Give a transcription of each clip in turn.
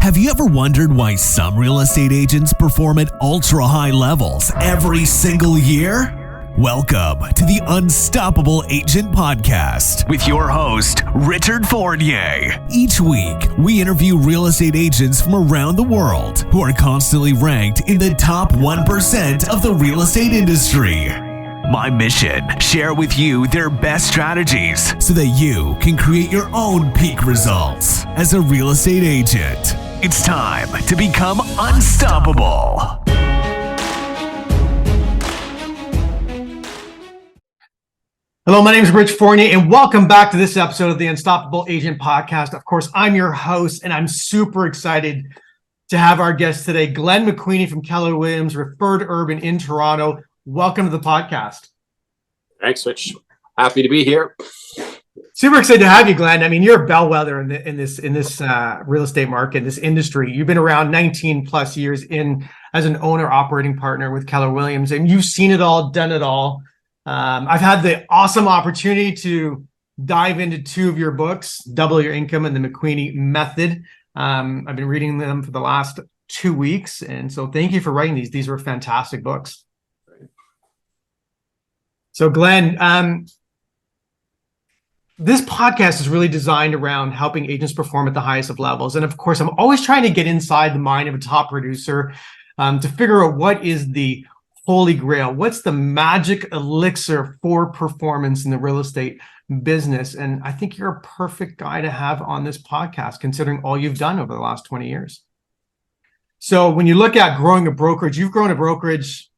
Have you ever wondered why some real estate agents perform at ultra-high levels every single year? Welcome to the Unstoppable Agent Podcast with your host, Richard Fournier. Each week, we interview real estate agents from around the world who are constantly ranked in the top 1% of the real estate industry. My mission, share with you their best strategies so that you can create your own peak results as a real estate agent. It's time to become unstoppable. Hello, my name is Rich Fournier, and welcome back to this episode of the Unstoppable Agent Podcast. Of course, I'm your host, and I'm super excited to have our guest today, Glenn McQueenie from Keller Williams, Referred Urban in Toronto. Welcome to the podcast. Thanks, Rich. Happy to be here. Super excited to have you, Glenn. I mean, you're a bellwether in this real estate market, this industry. You've been around 19 plus years as an owner operating partner with Keller Williams, and you've seen it all, done it all. I've had the awesome opportunity to dive into two of your books, Double Your Income and the McQueenie Method. I've been reading them for the last 2 weeks, and so thank you for writing these. These were fantastic books. So, Glenn, this podcast is really designed around helping agents perform at the highest of levels. And of course, I'm always trying to get inside the mind of a top producer to figure out what is the holy grail. What's the magic elixir for performance in the real estate business? And I think you're a perfect guy to have on this podcast, considering all you've done over the last 20 years. So when you look at growing a brokerage, you've grown a brokerage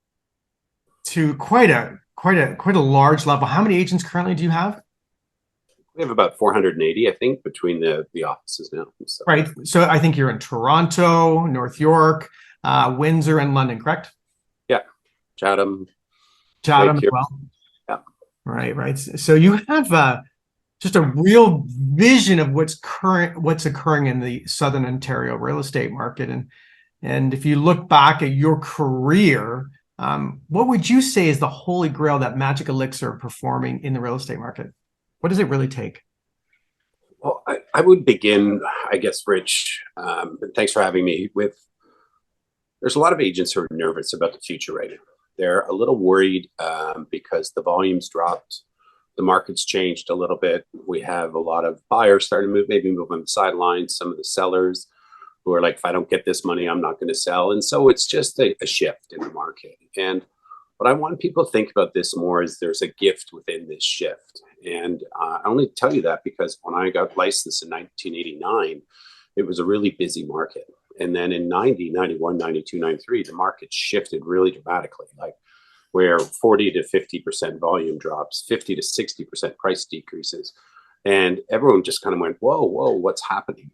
to quite a large level. How many agents currently do you have? We have about 480, I think, between the offices now. So. Right. So I think you're in Toronto, North York, Windsor, and London, correct? Yeah. Chatham as well. Yeah. Right. So you have just a real vision of what's occurring in the Southern Ontario real estate market. And if you look back at your career, what would you say is the holy grail, that magic elixir of performing in the real estate market? What does it really take? Well, I would begin, I guess, Rich, and thanks for having me, there's a lot of agents who are nervous about the future right now. They're a little worried because the volume's dropped. The market's changed a little bit. We have a lot of buyers starting to move on the sidelines. Some of the sellers who are like, if I don't get this money, I'm not going to sell. And so it's just a shift in the market. And what I want people to think about this more is there's a gift within this shift. And I only tell you that because when I got licensed in 1989, it was a really busy market. And then in 90, 91, 92, 93, the market shifted really dramatically, like where 40 to 50% volume drops, 50 to 60% price decreases. And everyone just kind of went, whoa, what's happening?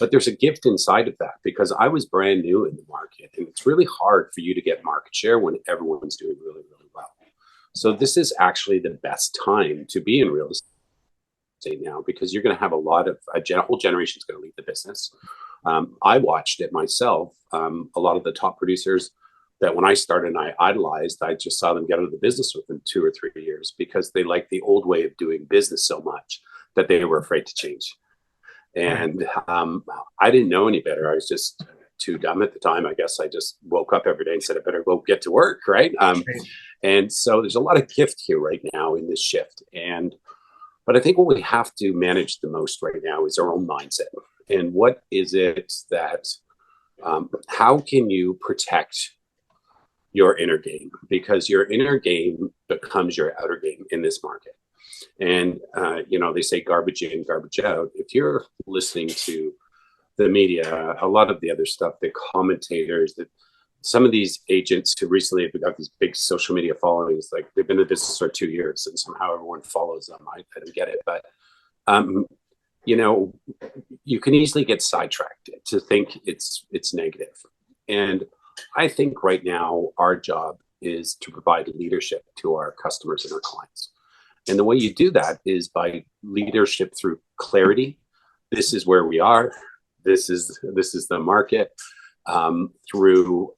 But there's a gift inside of that because I was brand new in the market, and it's really hard for you to get market share when everyone's doing really, really well. So this is actually the best time to be in real estate now because you're going to have a whole generation is going to leave the business. I watched it myself. A lot of the top producers that when I started and I idolized, I just saw them get out of the business within 2 or 3 years because they liked the old way of doing business so much that they were afraid to change. And I didn't know any better. I was just too dumb at the time. I guess I just woke up every day and said, I better go get to work, right? And so there's a lot of gift here right now in this shift. But I think what we have to manage the most right now is our own mindset. And what is it that, how can you protect your inner game? Because your inner game becomes your outer game in this market. And, they say garbage in, garbage out. If you're listening to the media, a lot of the other stuff, the commentators, that some of these agents who recently have got these big social media followings, like they've been in the business for 2 years and somehow everyone follows them. I don't get it. But, you can easily get sidetracked to think it's negative. And I think right now our job is to provide leadership to our customers and our clients. And the way you do that is by leadership through clarity. This is where we are. This is the market. Through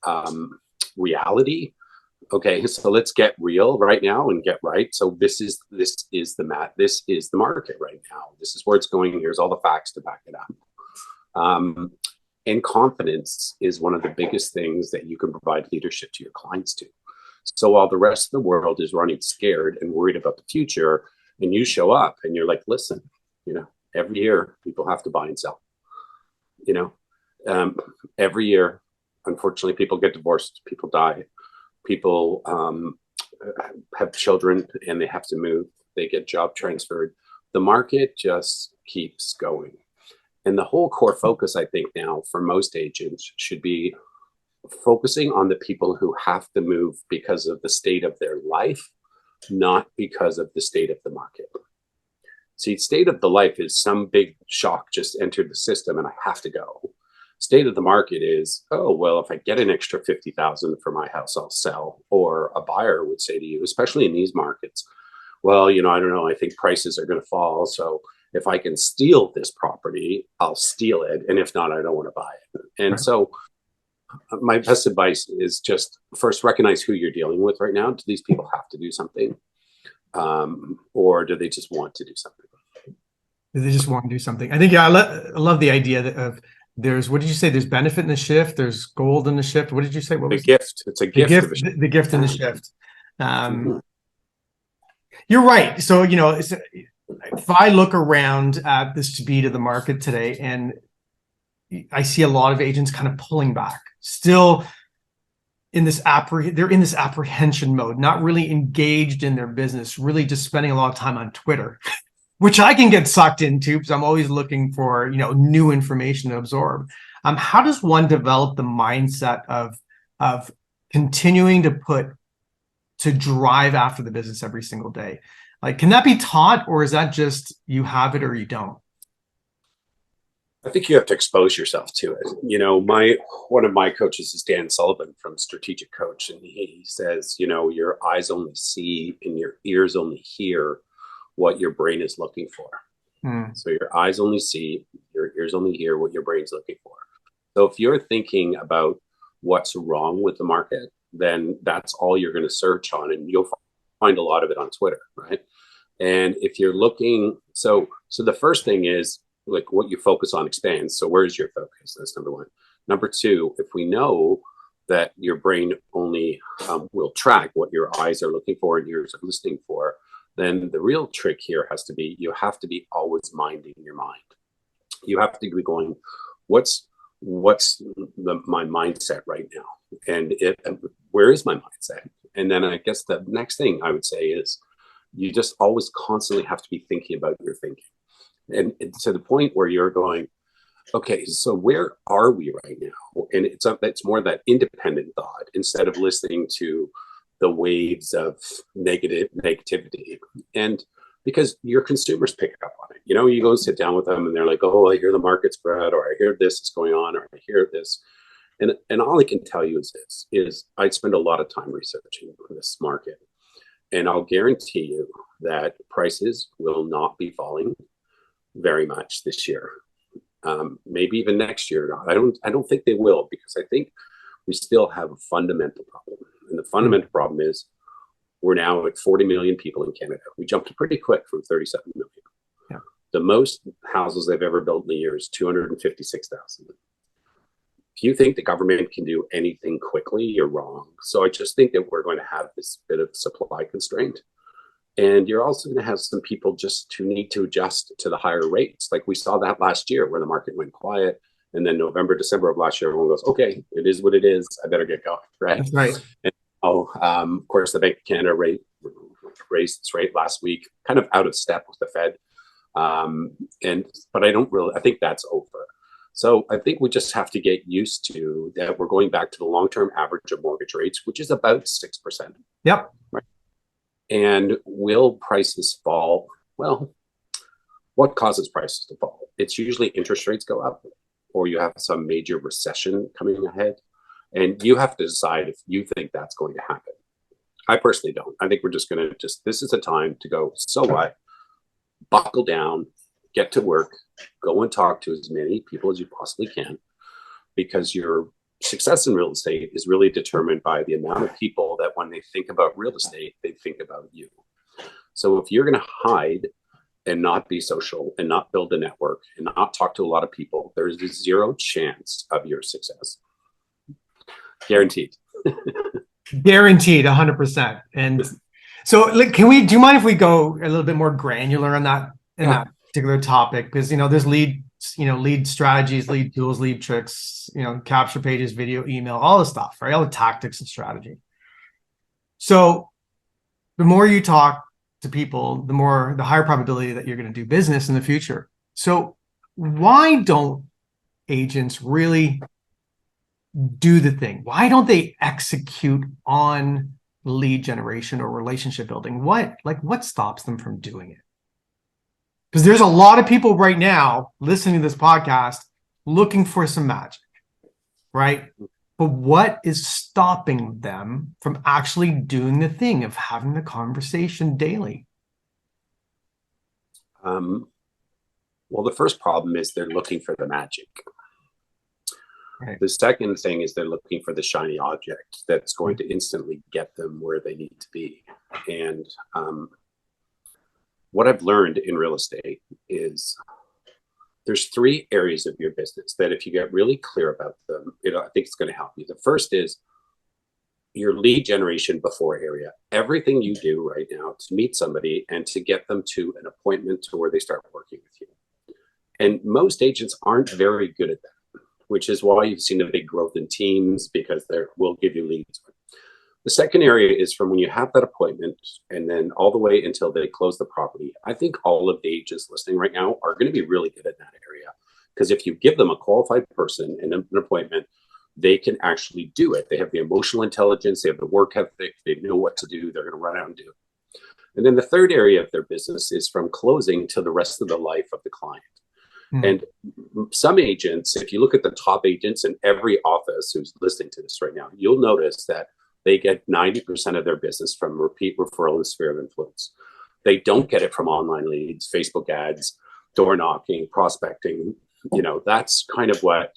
reality. Okay, so let's get real right now and get right. So this is the market right now. This is where it's going. Here's all the facts to back it up. And confidence is one of the biggest things that you can provide leadership to your clients to. So while the rest of the world is running scared and worried about the future, and you show up and you're like, listen, every year people have to buy and sell. Every year, unfortunately, people get divorced, people die, people have children and they have to move, they get job transferred. The market just keeps going. And the whole core focus, I think now for most agents should be focusing on the people who have to move because of the state of their life, not because of the state of the market. See, state of the life is some big shock just entered the system and I have to go. State of the market is, oh, well, if I get an extra 50,000 for my house, I'll sell. Or a buyer would say to you, especially in these markets, well, I don't know, I think prices are going to fall. So if I can steal this property, I'll steal it. And if not, I don't want to buy it. And so my best advice is just first recognize who you're dealing with right now. Do these people have to do something? Or do they just want to do something? Do they just want to do something? I think, I love the idea of there's, what did you say? There's benefit in the shift. There's gold in the shift. What did you say? What was the gift? It's a gift. The gift in the shift. You're right. So, if I look around at the speed of the market today, and I see a lot of agents kind of pulling back, still in this they're in this apprehension mode, not really engaged in their business, really just spending a lot of time on Twitter, which I can get sucked into because I'm always looking for, new information to absorb. How does one develop the mindset of continuing to drive after the business every single day? Like, can that be taught, or is that just you have it or you don't? I think you have to expose yourself to it. One of my coaches is Dan Sullivan from Strategic Coach, and he says, your eyes only see and your ears only hear what your brain is looking for. So your eyes only see, your ears only hear what your brain's looking for. So if you're thinking about what's wrong with the market, then that's all you're going to search on, and you'll find a lot of it on Twitter, right? And if you're looking, so the first thing is like what you focus on expands. So where's your focus? That's number one. Number two, if we know that your brain only will track what your eyes are looking for and ears are listening for, then the real trick here has to be, you have to be always minding your mind. You have to be going, what's my mindset right now? And where is my mindset? And then I guess the next thing I would say is you just always constantly have to be thinking about your thinking. And to the point where you're going, okay, so where are we right now? And it's more that independent thought instead of listening to the waves of negativity. And because your consumers pick up on it, you go sit down with them and they're like, oh, I hear the market's bad, or I hear this is going on, or I hear this. And all I can tell you is I spend a lot of time researching this market, and I'll guarantee you that prices will not be falling very much this year. Maybe even next year. I don't think they will, because I think we still have a fundamental problem. And the fundamental problem is we're now at 40 million people in Canada. We jumped pretty quick from 37 million. Yeah. The most houses they've ever built in a year is 256,000. If you think the government can do anything quickly, you're wrong. So I just think that we're going to have this bit of supply constraint. And you're also going to have some people just who need to adjust to the higher rates. Like we saw that last year where the market went quiet. And then November, December of last year, everyone goes, okay, it is what it is. I better get going, right? That's right. And of course, the Bank of Canada raised its rate last week, kind of out of step with the Fed. But I think that's over. So I think we just have to get used to that. We're going back to the long-term average of mortgage rates, which is about 6%. Yep. Right. And will prices fall? Well, what causes prices to fall? It's usually interest rates go up, or you have some major recession coming ahead. And you have to decide if you think that's going to happen. I personally don't. I think we're just going to this is a time to go, so what? Buckle down, get to work, go and talk to as many people as you possibly can, because your success in real estate is really determined by the amount of people that when they think about real estate, they think about you. So if you're going to hide and not be social and not build a network and not talk to a lot of people, there's a zero chance of your success. Guaranteed. Guaranteed 100%. And so like, do you mind if we go a little bit more granular on that, that particular topic? Because, there's lead strategies, lead tools, lead tricks, capture pages, video, email, all the stuff, right? All the tactics and strategy. So the more you talk to people, the higher probability that you're going to do business in the future. So why don't agents really do the thing? Why don't they execute on lead generation or relationship building? What stops them from doing it? Because there's a lot of people right now listening to this podcast looking for some magic, right? But what is stopping them from actually doing the thing of having the conversation daily? Well, the first problem is they're looking for the magic. Right. The second thing is they're looking for the shiny object that's going to instantly get them where they need to be. And what I've learned in real estate is there's three areas of your business that if you get really clear about them, I think it's going to help you. The first is your lead generation before area. Everything you do right now to meet somebody and to get them to an appointment to where they start working with you. And most agents aren't very good at that, which is why you've seen a big growth in teams, because they will give you leads. The second area is from when you have that appointment and then all the way until they close the property. I think all of the agents listening right now are going to be really good at that area, because if you give them a qualified person and an appointment, they can actually do it. They have the emotional intelligence, they have the work ethic, they know what to do, they're going to run out and do it. And then the third area of their business is from closing to the rest of the life of the client. And some agents, if you look at the top agents in every office who's listening to this right now, you'll notice that they get 90% of their business from repeat referral and sphere of influence. They don't get it from online leads, Facebook ads, door knocking, prospecting. That's kind of what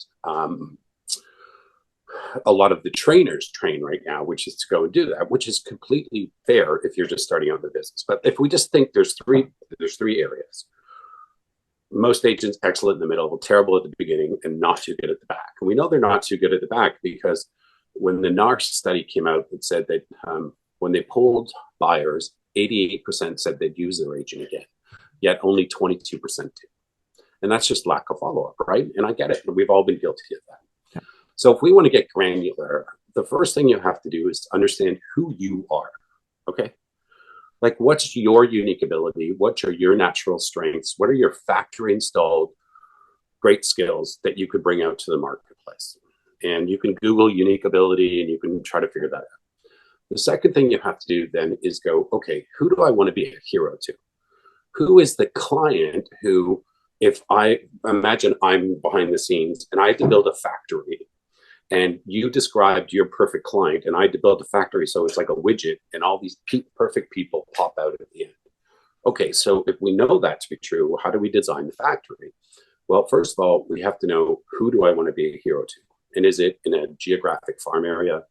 a lot of the trainers train right now, which is to go and do that, which is completely fair if you're just starting out in the business. But if we just think there's three areas. Most agents excellent in the middle, terrible at the beginning, and not too good at the back. And we know they're not too good at the back because when the NARS study came out, it said that when they polled buyers, 88% said they'd use their agent again, yet only 22% did. And that's just lack of follow-up, right? And I get it. We've all been guilty of that. Yeah. So if we want to get granular, the first thing you have to do is understand who you are, okay? Like, what's your unique ability? What are your natural strengths? What are your factory installed great skills that you could bring out to the marketplace? And you can Google unique ability and you can try to figure that out. The second thing you have to do then is go, okay, who do I want to be a hero to? Who is the client who, if I imagine I'm behind the scenes and I had to build a factory and you described your perfect client and I had to build a factory so it's like a widget and all these perfect people pop out at the end. Okay, so if we know that to be true, how do we design the factory? Well, first of all, we have to know, who do I want to be a hero to? And is it in a geographic farm area?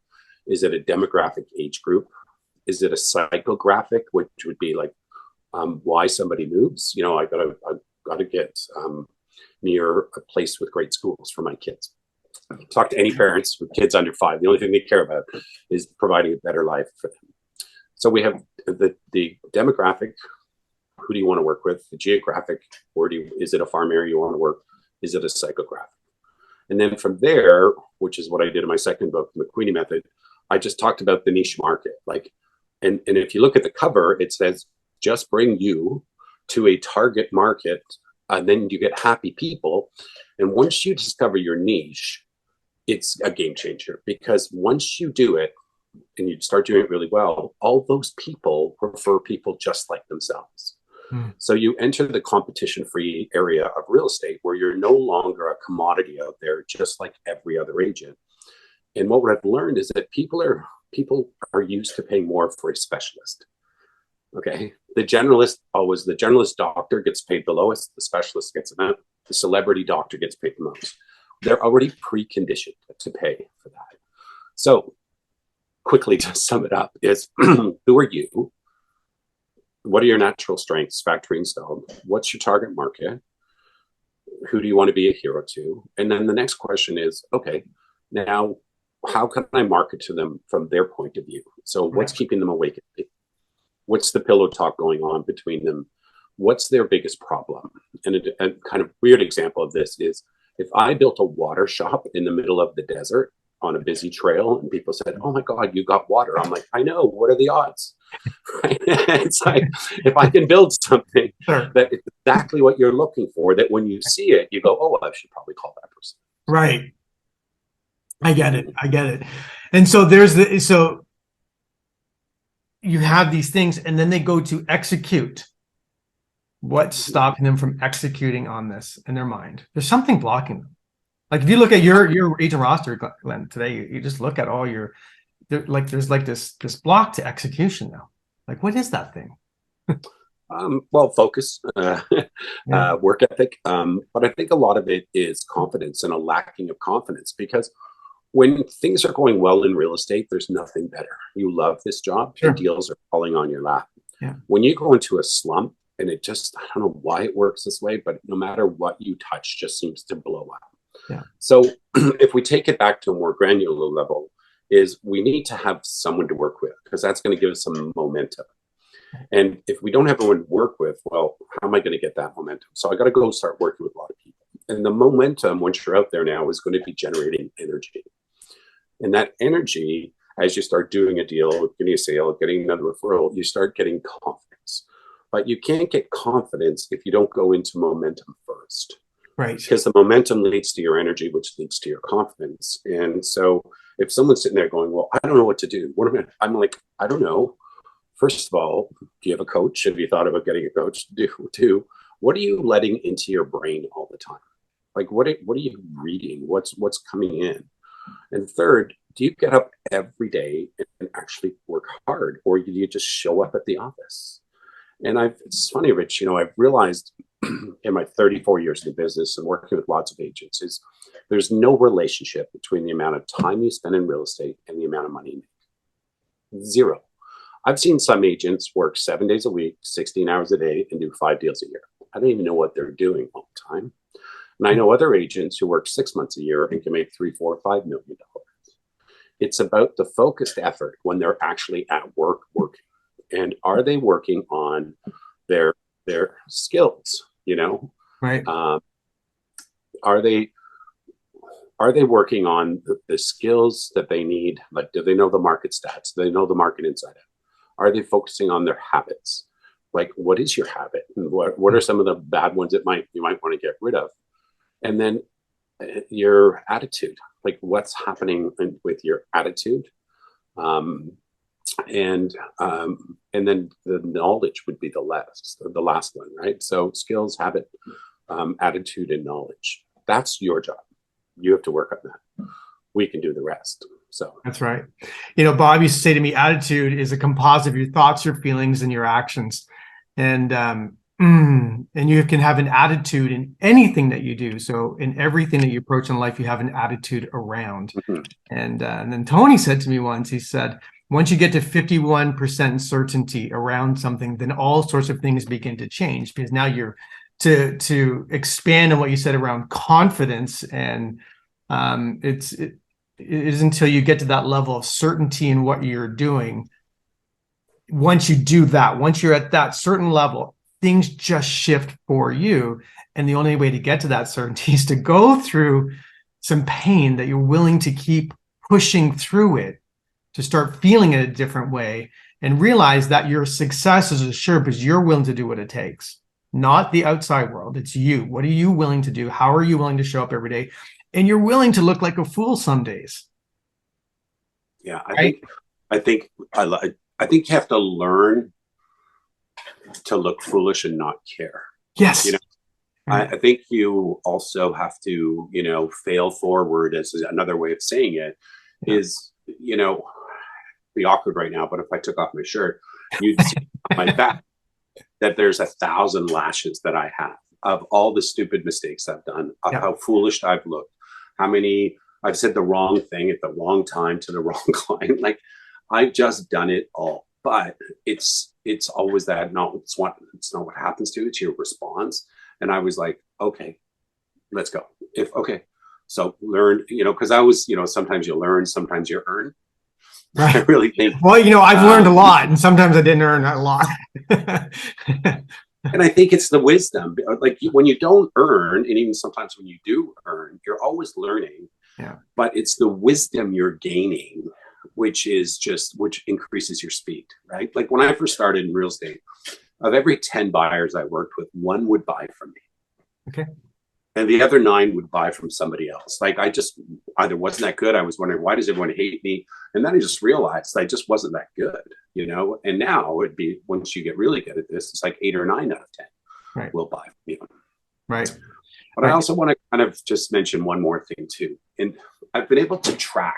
Is it a demographic age group? Is it a psychographic, which would be like why somebody moves? I gotta get near a place with great schools for my kids. Talk to any parents with kids under 5. The only thing they care about is providing a better life for them. So we have the demographic. Who do you want to work with? The geographic. Is it a farm area you want to work? Is it a psychographic? And then from there, which is what I did in my second book, the McQueenie Method, I just talked about the niche market. And if you look at the cover, it says, just bring you to a target market, and then you get happy people. And once you discover your niche, it's a game changer, because once you do it and you start doing it really well, all those people prefer people just like themselves. So you enter the competition-free area of real estate where you're no longer a commodity out there, just like every other agent. And what I've learned is that people are used to paying more for a specialist. Okay, the generalist doctor gets paid the lowest, the specialist gets the amount, the celebrity doctor gets paid the most. They're already preconditioned to pay for that. So quickly to sum it up is, who are you? what are your natural strengths, factory installed? What's your target market? Who do you want to be a hero to? And then the next question is, okay, now how can I market to them from their point of view? So what's keeping them awake at night? What's the pillow talk going on between them? What's their biggest problem? And a kind of weird example of this is if I built a water shop in the middle of the desert on a busy trail and people said, oh my God, you got water. I'm like, I know, what are the odds? Right? It's like, if I can build something that is exactly what you're looking for, that when you see it, you go, oh, I should probably call that person. Right. I get it. And so so you have these things and then they go to execute. What's stopping them from executing on this in their mind? There's something blocking them. Like if you look at your agent roster, Glenn, today, you just look at all your, there's like this block to execution now. Like, what is that thing? Well, focus, work ethic. But I think a lot of it is confidence and a lacking of confidence, because when things are going well in real estate, there's nothing better. You love this job, and deals are falling on your lap. Yeah. When you go into a slump, and it just, I don't know why it works this way, but no matter what you touch, just seems to blow up. Yeah. So if we take it back to a more granular level, is we need to have someone to work with, because that's going to give us some momentum. And if we don't have anyone to work with, well, how am I going to get that momentum? So I got to go start working with a lot of people. And the momentum, once you're out there now, is going to be generating energy. And that energy, as you start doing a deal, getting a sale, getting another referral, you start getting confidence. But you can't get confidence if you don't go into momentum first. Right. Because the momentum leads to your energy, which leads to your confidence. And so if someone's sitting there going, well, I don't know what to do. I'm like, I don't know. First of all, do you have a coach? Have you thought about getting a coach? Do what are you letting into your brain all the time? Like, what are you reading? What's coming in? And third, do you get up every day and actually work hard, or do you just show up at the office? And it's funny, Rich, I've realized in my 34 years in the business and working with lots of agents is there's no relationship between the amount of time you spend in real estate and the amount of money you make. Zero. I've seen some agents work 7 days a week, 16 hours a day, and do 5 deals a year. I don't even know what they're doing all the time. And I know other agents who work 6 months a year and can make $3, $4, $5 million. It's about the focused effort when they're actually at work working. And are they working on their skills? Right. Are they working on the skills that they need? Like, do they know the market stats? Do they know the market inside out? Are they focusing on their habits? Like, what is your habit? And what are some of the bad ones that you might want to get rid of? And then your attitude, like what's happening with your attitude? And then the knowledge would be the last one, right? So skills, habit, attitude, and knowledge. That's your job. You have to work on that. We can do the rest. So that's right. Bob used to say to me, attitude is a composite of your thoughts, your feelings, and your actions. And you can have an attitude in anything that you do. So in everything that you approach in life, you have an attitude around. Mm-hmm. And then Tony said to me once, he said, once you get to 51% certainty around something, then all sorts of things begin to change, because now you're to expand on what you said around confidence. And it is until you get to that level of certainty in what you're doing. Once you do that, once you're at that certain level, things just shift for you. And the only way to get to that certainty is to go through some pain, that you're willing to keep pushing through it, to start feeling it a different way, and realize that your success is assured because you're willing to do what it takes, not the outside world. It's you. What are you willing to do? How are you willing to show up every day? And you're willing to look like a fool some days. Yeah, I think you have to learn to look foolish and not care. Yes. I think you also have to, fail forward, as another way of saying it, is, be awkward right now, but if I took off my shirt, you'd see on my back that there's 1,000 lashes that I have of all the stupid mistakes I've done, of how foolish I've looked, how many I've said the wrong thing at the wrong time to the wrong client. Like, I've just done it all. But it's it's always that, no, it's not what happens to you, it's your response. And I was like, okay, let's go. So learn, because I was, sometimes you learn, sometimes you earn. Right. I really think. Well, I've learned a lot, and sometimes I didn't earn a lot. And I think it's the wisdom. Like when you don't earn, and even sometimes when you do earn, you're always learning. Yeah. But it's the wisdom you're gaining, which increases your speed, right? Like when I first started in real estate, of every 10 buyers I worked with, one would buy from me. Okay. And the other 9 would buy from somebody else. Like I just either wasn't that good. I was wondering, why does everyone hate me? And then I just realized I just wasn't that good, And now it'd be, once you get really good at this, it's like 8 or 9 out of 10 will buy from you. Right. But I also want to kind of just mention one more thing too. And I've been able to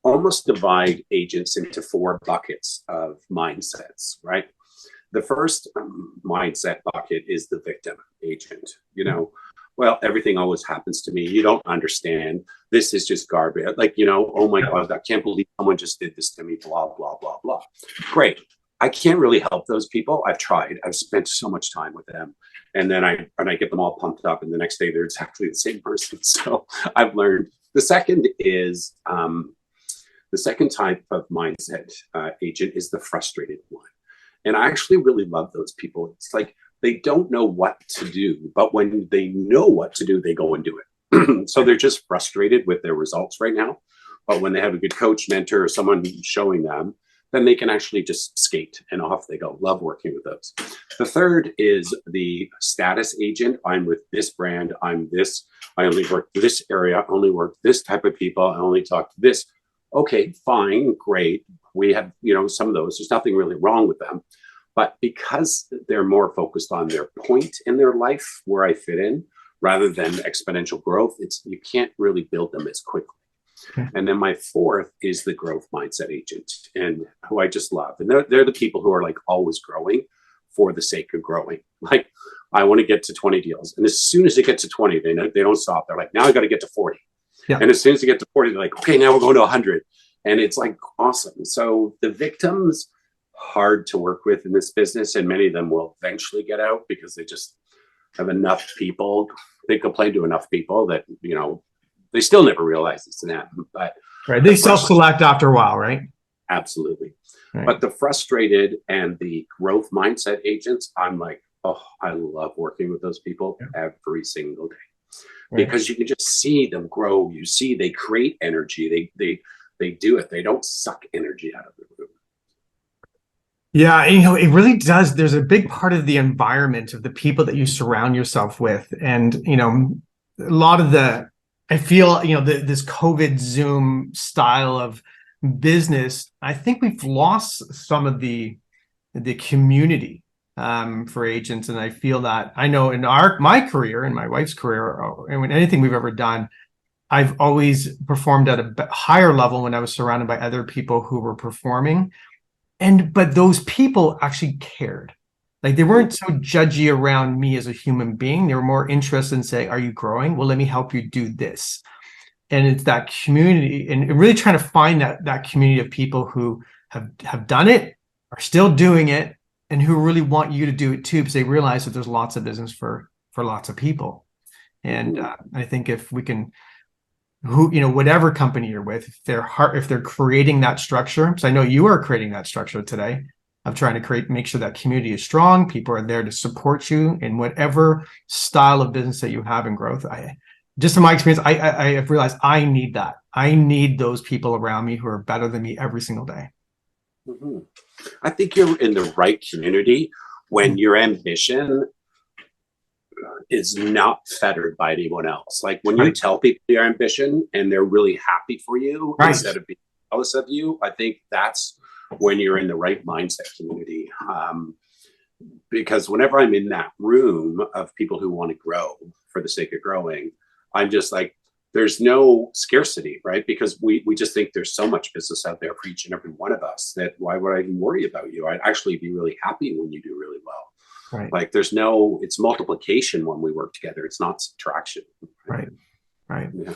almost divide agents into 4 buckets of mindsets, right? The first mindset bucket is the victim agent. Well, everything always happens to me. You don't understand. This is just garbage. Like, oh my God, I can't believe someone just did this to me, blah, blah, blah, blah. Great. I can't really help those people. I've tried. I've spent so much time with them. And then I get them all pumped up. And the next day, they're exactly the same person. So I've learned. The second is, the second type of mindset agent is the frustrated one. And I actually really love those people. It's like, they don't know what to do, but when they know what to do, they go and do it. So they're just frustrated with their results right now. But when they have a good coach, mentor, or someone showing them, then they can actually just skate and off they go. Love working with those. The third is the status agent. I'm with this brand. I'm this. I only work this area. I only work this type of people. I only talk to this. Okay, fine, great. We have, some of those. There's nothing really wrong with them. But because they're more focused on their point in their life, where I fit in, rather than exponential growth, you can't really build them as quickly. Okay. And then my fourth is the growth mindset agent, and who I just love. And they're the people who are like always growing for the sake of growing. Like, I want to get to 20 deals. And as soon as they get to 20, they don't stop. They're like, now I got to get to 40. Yeah. And as soon as they get to 40, they're like, okay, now we're going to 100. And it's like awesome. So the victims, hard to work with in this business, and many of them will eventually get out because they just have enough people. They complain to enough people that they still never realize it's an app. But right, they self-select after a while, right? Absolutely. Right. But the frustrated and the growth mindset agents, I'm like, oh, I love working with those people every single day. Right. Because you can just see them grow. You see they create energy. They do it. They don't suck energy out of the room. Yeah, it really does. There's a big part of the environment of the people that you surround yourself with. And, a lot of I feel, this COVID Zoom style of business, I think we've lost some of the community for agents. And I feel that, I know in my career and my wife's career, and when anything we've ever done, I've always performed at a higher level when I was surrounded by other people who were performing. But those people actually cared. Like, they weren't so judgy around me as a human being. They were more interested in saying, are you growing? Well, let me help you do this. And it's that community, and really trying to find that community of people who have done it, are still doing it, and who really want you to do it too, because they realize that there's lots of business for lots of people. And I think if we can, whatever company you're with, if they're creating that structure, so I know you are creating that structure today of trying to make sure that community is strong. People are there to support you in whatever style of business that you have in growth. Just in my experience, I have realized I need that. I need those people around me who are better than me every single day. Mm-hmm. I think you're in the right community when your ambition is not fettered by anyone else. Like when you tell people your ambition and they're really happy for you instead of being jealous of you, I think that's when you're in the right mindset community. Because whenever I'm in that room of people who want to grow for the sake of growing, I'm just like, there's no scarcity, right? Because we just think there's so much business out there for each and every one of us that why would I even worry about you? I'd actually be really happy when you do really well. Right. Like it's multiplication when we work together. It's not subtraction. Right. Yeah.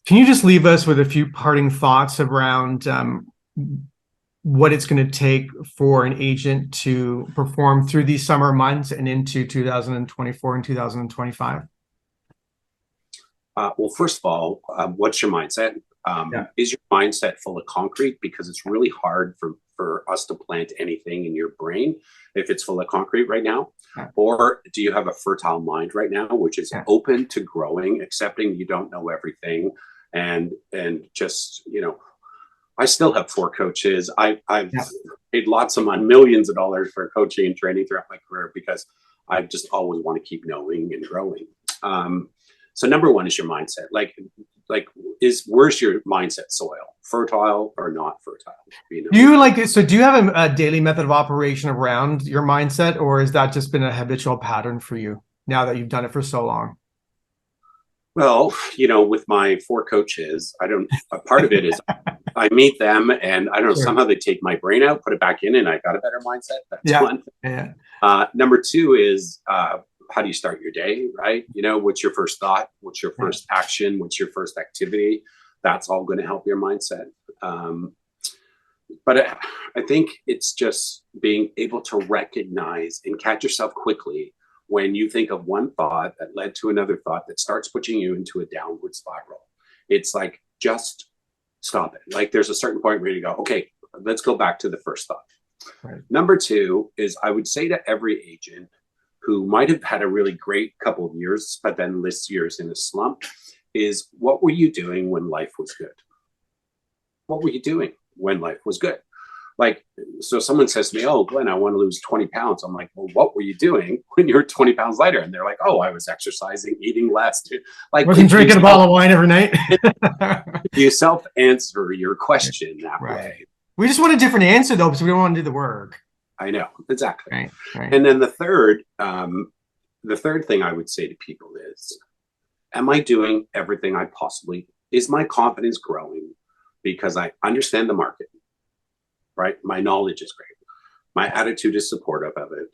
Can you just leave us with a few parting thoughts around what it's going to take for an agent to perform through these summer months and into 2024 and 2025? Well, first of all, what's your mindset? Is your mindset full of concrete? Because it's really hard for us to plant anything in your brain if it's full of concrete right now. Or do you have a fertile mind right now, which is open to growing, accepting you don't know everything, and just, I still have 4 coaches. I've paid lots of money, millions of dollars for coaching and training throughout my career because I just always want to keep knowing and growing. So number one is your mindset. Where's your mindset soil? Fertile or not fertile? Do you have a daily method of operation around your mindset, or has that just been a habitual pattern for you now that you've done it for so long? Well, with my 4 coaches, a part of it is I meet them and I don't know, somehow they take my brain out, put it back in, and I got a better mindset. That's one. Yeah. Number 2 is, how do you start your day, right? What's your first thought? What's your first action? What's your first activity? That's all going to help your mindset. But I think it's just being able to recognize and catch yourself quickly when you think of one thought that led to another thought that starts pushing you into a downward spiral. It's like, just stop it. Like, there's a certain point where you go, okay, let's go back to the first thought. Right. Number 2 is, I would say to every agent who might have had a really great couple of years, but then lists years in a slump, is, what were you doing when life was good? What were you doing when life was good? Like, so someone says to me, oh, Glenn, I want to lose 20 pounds. I'm like, well, what were you doing when you were 20 pounds lighter? And they're like, oh, I was exercising, eating less. Like, wasn't drinking a bottle of wine every night. You self-answer your question that way. We just want a different answer, though, because we don't want to do the work. I know, exactly. Right. And then the third thing I would say to people is, am I doing everything I possibly? Is my confidence growing because I understand the market? Right? My knowledge is great. My attitude is supportive of it.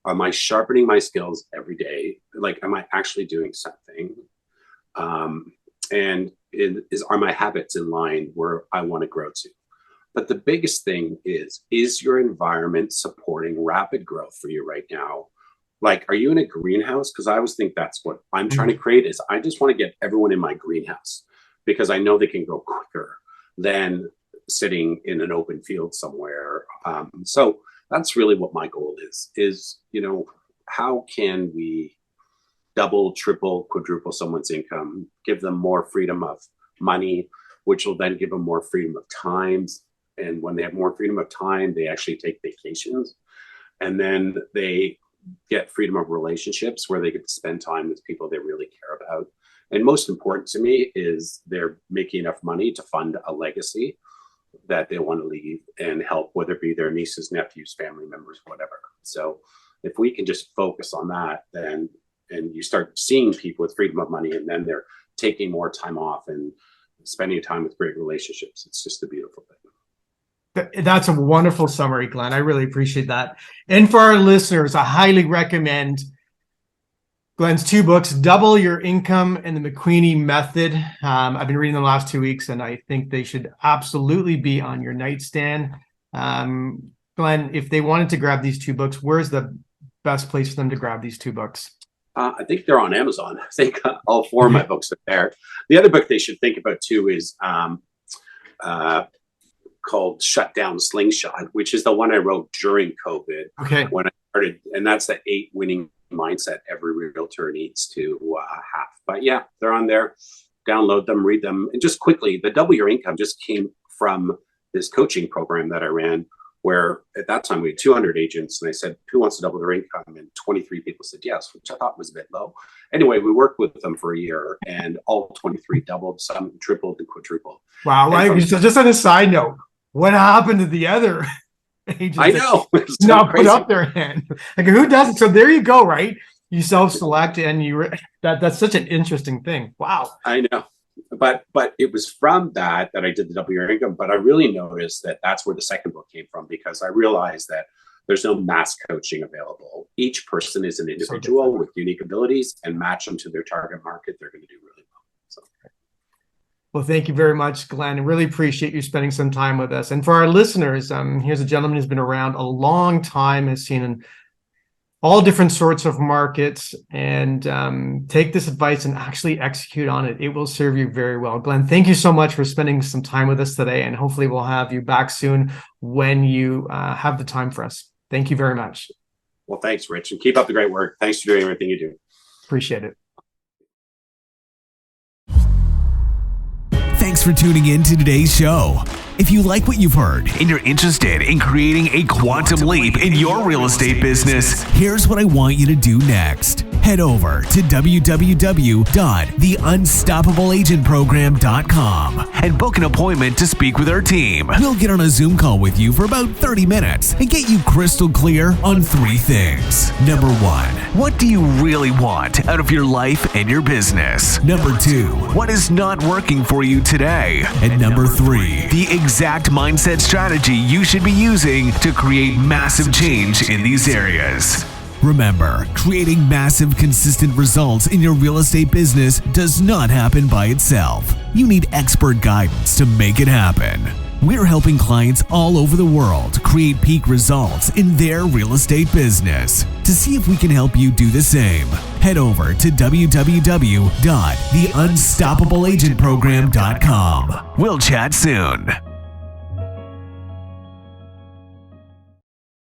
Am I sharpening my skills every day? Like, am I actually doing something? And are my habits in line where I want to grow to? But the biggest thing is your environment supporting rapid growth for you right now? Like, are you in a greenhouse? Because I always think that's what I'm trying to create, is I just want to get everyone in my greenhouse because I know they can grow quicker than sitting in an open field somewhere. So that's really what my goal is, how can we double, triple, quadruple someone's income, give them more freedom of money, which will then give them more freedom of times. And when they have more freedom of time, they actually take vacations, and then they get freedom of relationships where they get to spend time with people they really care about. And most important to me is they're making enough money to fund a legacy that they want to leave and help, whether it be their nieces, nephews, family members, whatever. So if we can just focus on that, then, and you start seeing people with freedom of money, and then they're taking more time off and spending time with great relationships, it's just a beautiful thing. That's a wonderful summary, Glenn. I really appreciate that. And for our listeners, I highly recommend Glenn's 2 books, Double Your Income and the McQueenie Method. I've been reading them the last 2 weeks, and I think they should absolutely be on your nightstand. Glenn, if they wanted to grab these 2 books, where's the best place for them to grab these 2 books? I think they're on Amazon. I think all 4 of my books are there. The other book they should think about too is called Shut Down Slingshot, which is the one I wrote during COVID when I started. And that's the 8 winning mindset every realtor needs to have. But yeah, they're on there. Download them, read them. And just quickly, the Double Your Income just came from this coaching program that I ran, where at that time we had 200 agents, and I said, who wants to double their income? And 23 people said yes, which I thought was a bit low. Anyway, we worked with them for a year, and all 23 doubled, some tripled and quadrupled. Wow. So just on a side note, what happened to the other agents? I know. Now put up their hand. Like, who does it? So there you go, right? You self-select, and that's such an interesting thing. Wow. I know. But it was from that I did the Double Your Income. But I really noticed that that's where the second book came from, because I realized that there's no mass coaching available. Each person is an individual with unique abilities, and match them to their target market. They're going to do really well. So. Well, thank you very much, Glenn. I really appreciate you spending some time with us. And for our listeners, here's a gentleman who's been around a long time, has seen in all different sorts of markets, and take this advice and actually execute on it. It will serve you very well. Glenn, thank you so much for spending some time with us today, and hopefully we'll have you back soon when you have the time for us. Thank you very much. Well, thanks, Rich, and keep up the great work. Thanks for doing everything you do. Appreciate it. Thanks for tuning in to today's show. If you like what you've heard and you're interested in creating a quantum leap in your real estate business, here's what I want you to do next. Head over to www.theunstoppableagentprogram.com and book an appointment to speak with our team. We'll get on a Zoom call with you for about 30 minutes and get you crystal clear on 3 things. Number 1, what do you really want out of your life and your business? Number 2, what is not working for you today? And number 3, the exact mindset strategy you should be using to create massive change in these areas. Remember, creating massive, consistent results in your real estate business does not happen by itself. You need expert guidance to make it happen. We're helping clients all over the world create peak results in their real estate business. To see if we can help you do the same, head over to www.theunstoppableagentprogram.com. We'll chat soon.